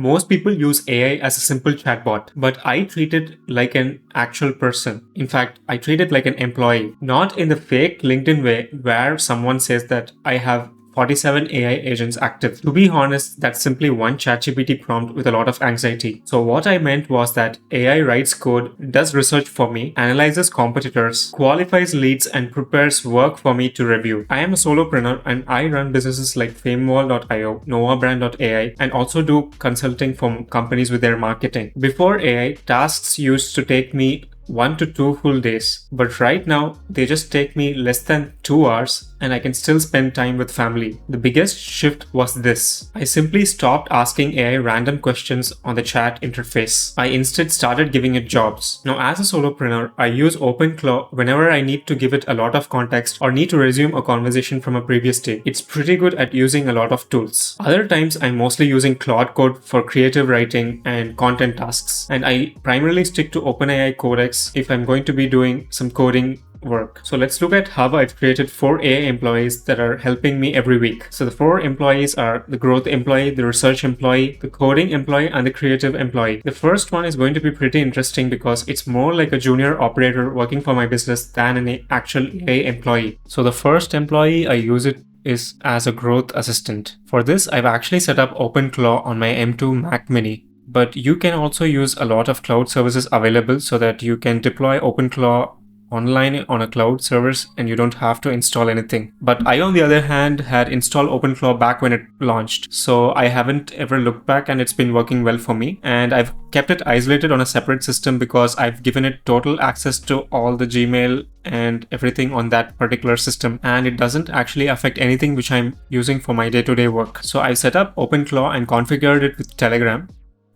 Most people use AI as a simple chatbot, but I treat it like an actual person. In fact, I treat it like an employee, not in the fake LinkedIn way where someone says that I have 47 AI agents active. To be honest, that's simply one ChatGPT prompt with a lot of anxiety. So what I meant was that AI writes code, does research for me, analyzes competitors, qualifies leads, and prepares work for me to review. I am a solopreneur and I run businesses like famewall.io, NovaBrand.ai, and also do consulting for companies with their marketing. Before AI, tasks used to take me 1 to 2 full days, but right now they just take me less than 2 hours and I can still spend time with family. The biggest shift was this. I simply stopped asking AI random questions on the chat interface. I instead started giving it jobs. Now, as a solopreneur, I use OpenClaw whenever I need to give it a lot of context or need to resume a conversation from a previous day. It's pretty good at using a lot of tools. Other times, I'm mostly using Claude Code for creative writing and content tasks, and I primarily stick to OpenAI Codex if I'm going to be doing some coding work. So let's look at how I've created 4 AI employees that are helping me every week. So the 4 employees are the growth employee, the research employee, the coding employee, and the creative employee. The first one is going to be pretty interesting because it's more like a junior operator working for my business than an actual AI employee. So the first employee I use it is as a growth assistant. For this, I've actually set up OpenClaw on my M2 Mac Mini. But you can also use a lot of cloud services available so that you can deploy OpenClaw online on a cloud service and you don't have to install anything. But I, on the other hand, had installed OpenClaw back when it launched. So I haven't ever looked back and it's been working well for me. And I've kept it isolated on a separate system because I've given it total access to all the Gmail and everything on that particular system. And it doesn't actually affect anything which I'm using for my day-to-day work. So I set up OpenClaw and configured it with Telegram.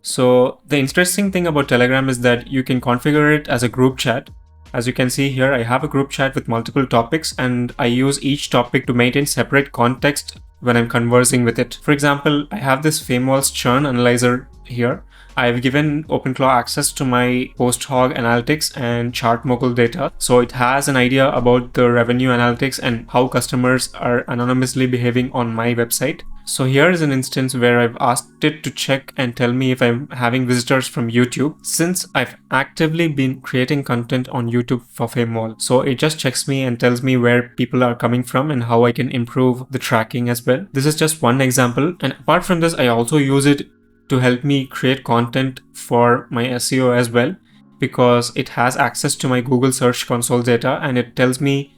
So the interesting thing about Telegram is that you can configure it as a group chat. As you can see here, I have a group chat with multiple topics and I use each topic to maintain separate context when I'm conversing with it. For example, I have this FameWall's churn analyzer here. I've given OpenClaw access to my post-hog analytics and ChartMogul data. So it has an idea about the revenue analytics and how customers are anonymously behaving on my website. So here is an instance where I've asked it to check and tell me if I'm having visitors from YouTube, since I've actively been creating content on YouTube for FameWall. So it just checks me and tells me where people are coming from and how I can improve the tracking as well. This is just one example. And apart from this, I also use it to help me create content for my SEO as well, because it has access to my Google Search Console data and it tells me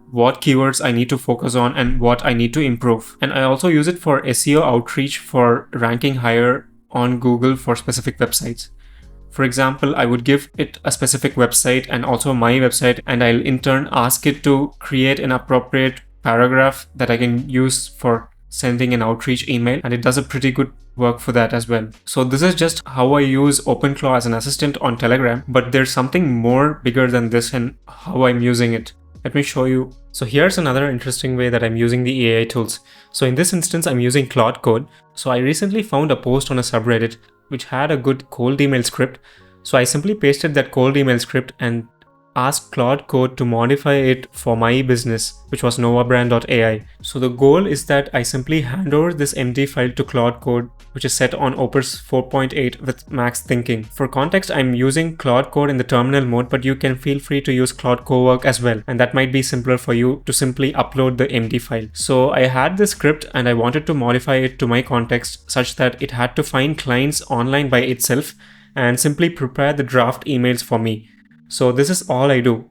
what keywords I need to focus on and what I need to improve. And I also use it for SEO outreach for ranking higher on Google for specific websites. For example, I would give it a specific website and also my website, and I'll in turn ask it to create an appropriate paragraph that I can use for sending an outreach email, and it does a pretty good work for that as well. So this is just how I use OpenClaw as an assistant on Telegram, but there's something more bigger than this and how I'm using it. Let me show you. So here's another interesting way that I'm using the AI tools. So in this instance, I'm using Claude Code. So I recently found a post on a subreddit which had a good cold email script. So I simply pasted that cold email script and asked Claude Code to modify it for my business, which was NovaBrand.ai. So the goal is that I simply hand over this empty file to Claude Code, which is set on Opus 4.8 with max thinking. For context, I'm using Claude Code in the terminal mode, but you can feel free to use Claude Cowork as well. And that might be simpler for you to simply upload the empty file. So I had this script and I wanted to modify it to my context such that it had to find clients online by itself and simply prepare the draft emails for me. So this is all I do.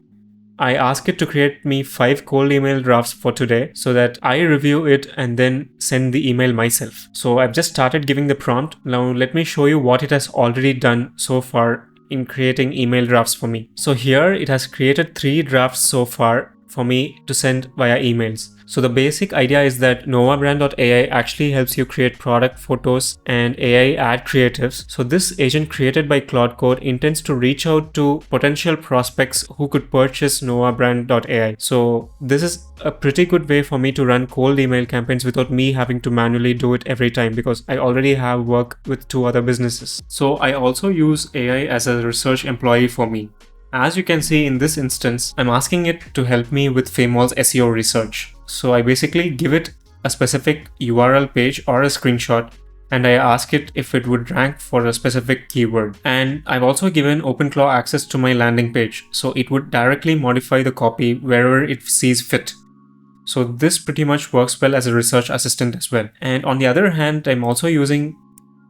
I ask it to create me 5 cold email drafts for today so that I review it and then send the email myself. So I've just started giving the prompt. Now let me show you what it has already done so far in creating email drafts for me. So here it has created 3 drafts so far for me to send via emails. So the basic idea is that NovaBrand.ai actually helps you create product photos and AI ad creatives. So this agent created by Claude Code intends to reach out to potential prospects who could purchase NovaBrand.ai. So this is a pretty good way for me to run cold email campaigns without me having to manually do it every time, because I already have work with 2 other businesses. So I also use AI as a research employee for me. As you can see in this instance, I'm asking it to help me with FameWall's SEO research. So I basically give it a specific URL page or a screenshot and I ask it if it would rank for a specific keyword. And I've also given OpenClaw access to my landing page, so it would directly modify the copy wherever it sees fit. So this pretty much works well as a research assistant as well. And on the other hand, I'm also using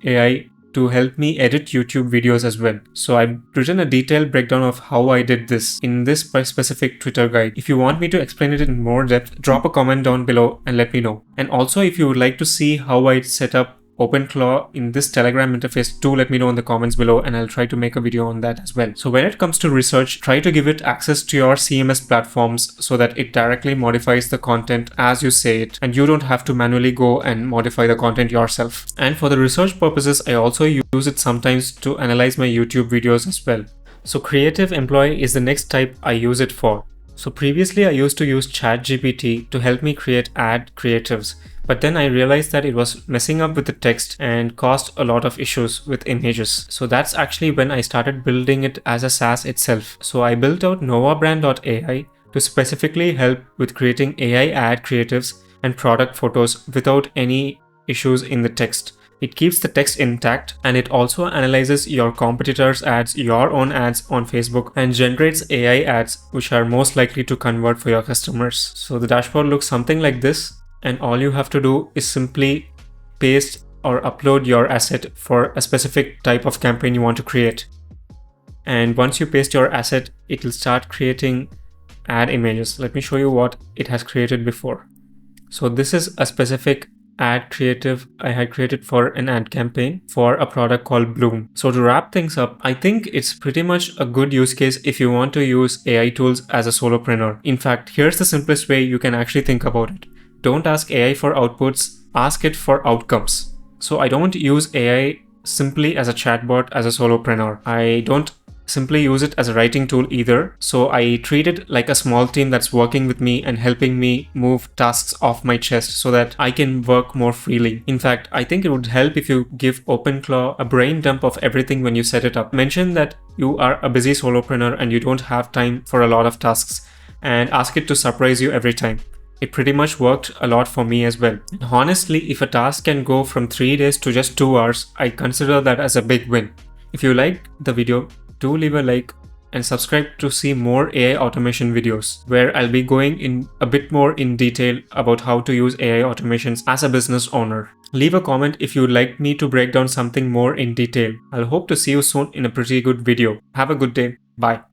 AI to help me edit YouTube videos as well. So I've written a detailed breakdown of how I did this in this specific Twitter guide. If you want me to explain it in more depth, drop a comment down below and let me know. And also, if you would like to see how I set up OpenClaw in this Telegram interface, do let me know in the comments below and I'll try to make a video on that as well. So when it comes to research, try to give it access to your CMS platforms so that it directly modifies the content as you say it, and you don't have to manually go and modify the content yourself. And for the research purposes, I also use it sometimes to analyze my YouTube videos as well. So Creative Employee is the next type I use it for. So previously I used to use ChatGPT to help me create ad creatives, but then I realized that it was messing up with the text and caused a lot of issues with images. So that's actually when I started building it as a SaaS itself. So I built out NovaBrand.ai to specifically help with creating AI ad creatives and product photos without any issues in the text. It keeps the text intact, and it also analyzes your competitors' ads, your own ads on Facebook, and generates AI ads which are most likely to convert for your customers. So the dashboard looks something like this, and all you have to do is simply paste or upload your asset for a specific type of campaign you want to create. And once you paste your asset, it will start creating ad images. Let me show you what it has created before. So this is a specific ad creative I had created for an ad campaign for a product called Bloom. So to wrap things up, I think it's pretty much a good use case if you want to use AI tools as a solopreneur. In fact, here's the simplest way you can actually think about it. Don't ask AI for outputs, ask it for outcomes. So I don't use AI simply as a chatbot as a solopreneur. I don't simply use it as a writing tool either. So I treat it like a small team that's working with me and helping me move tasks off my chest so that I can work more freely. In fact, I think it would help if you give OpenClaw a brain dump of everything when you set it up. Mention that you are a busy solopreneur and you don't have time for a lot of tasks, and ask it to surprise you every time. It pretty much worked a lot for me as well. And honestly, if a task can go from 3 days to just 2 hours, I consider that as a big win. If you liked the video, do leave a like and subscribe to see more AI automation videos where I'll be going in a bit more in detail about how to use AI automations as a business owner. Leave a comment if you'd like me to break down something more in detail. I'll hope to see you soon in a pretty good video. Have a good day. Bye.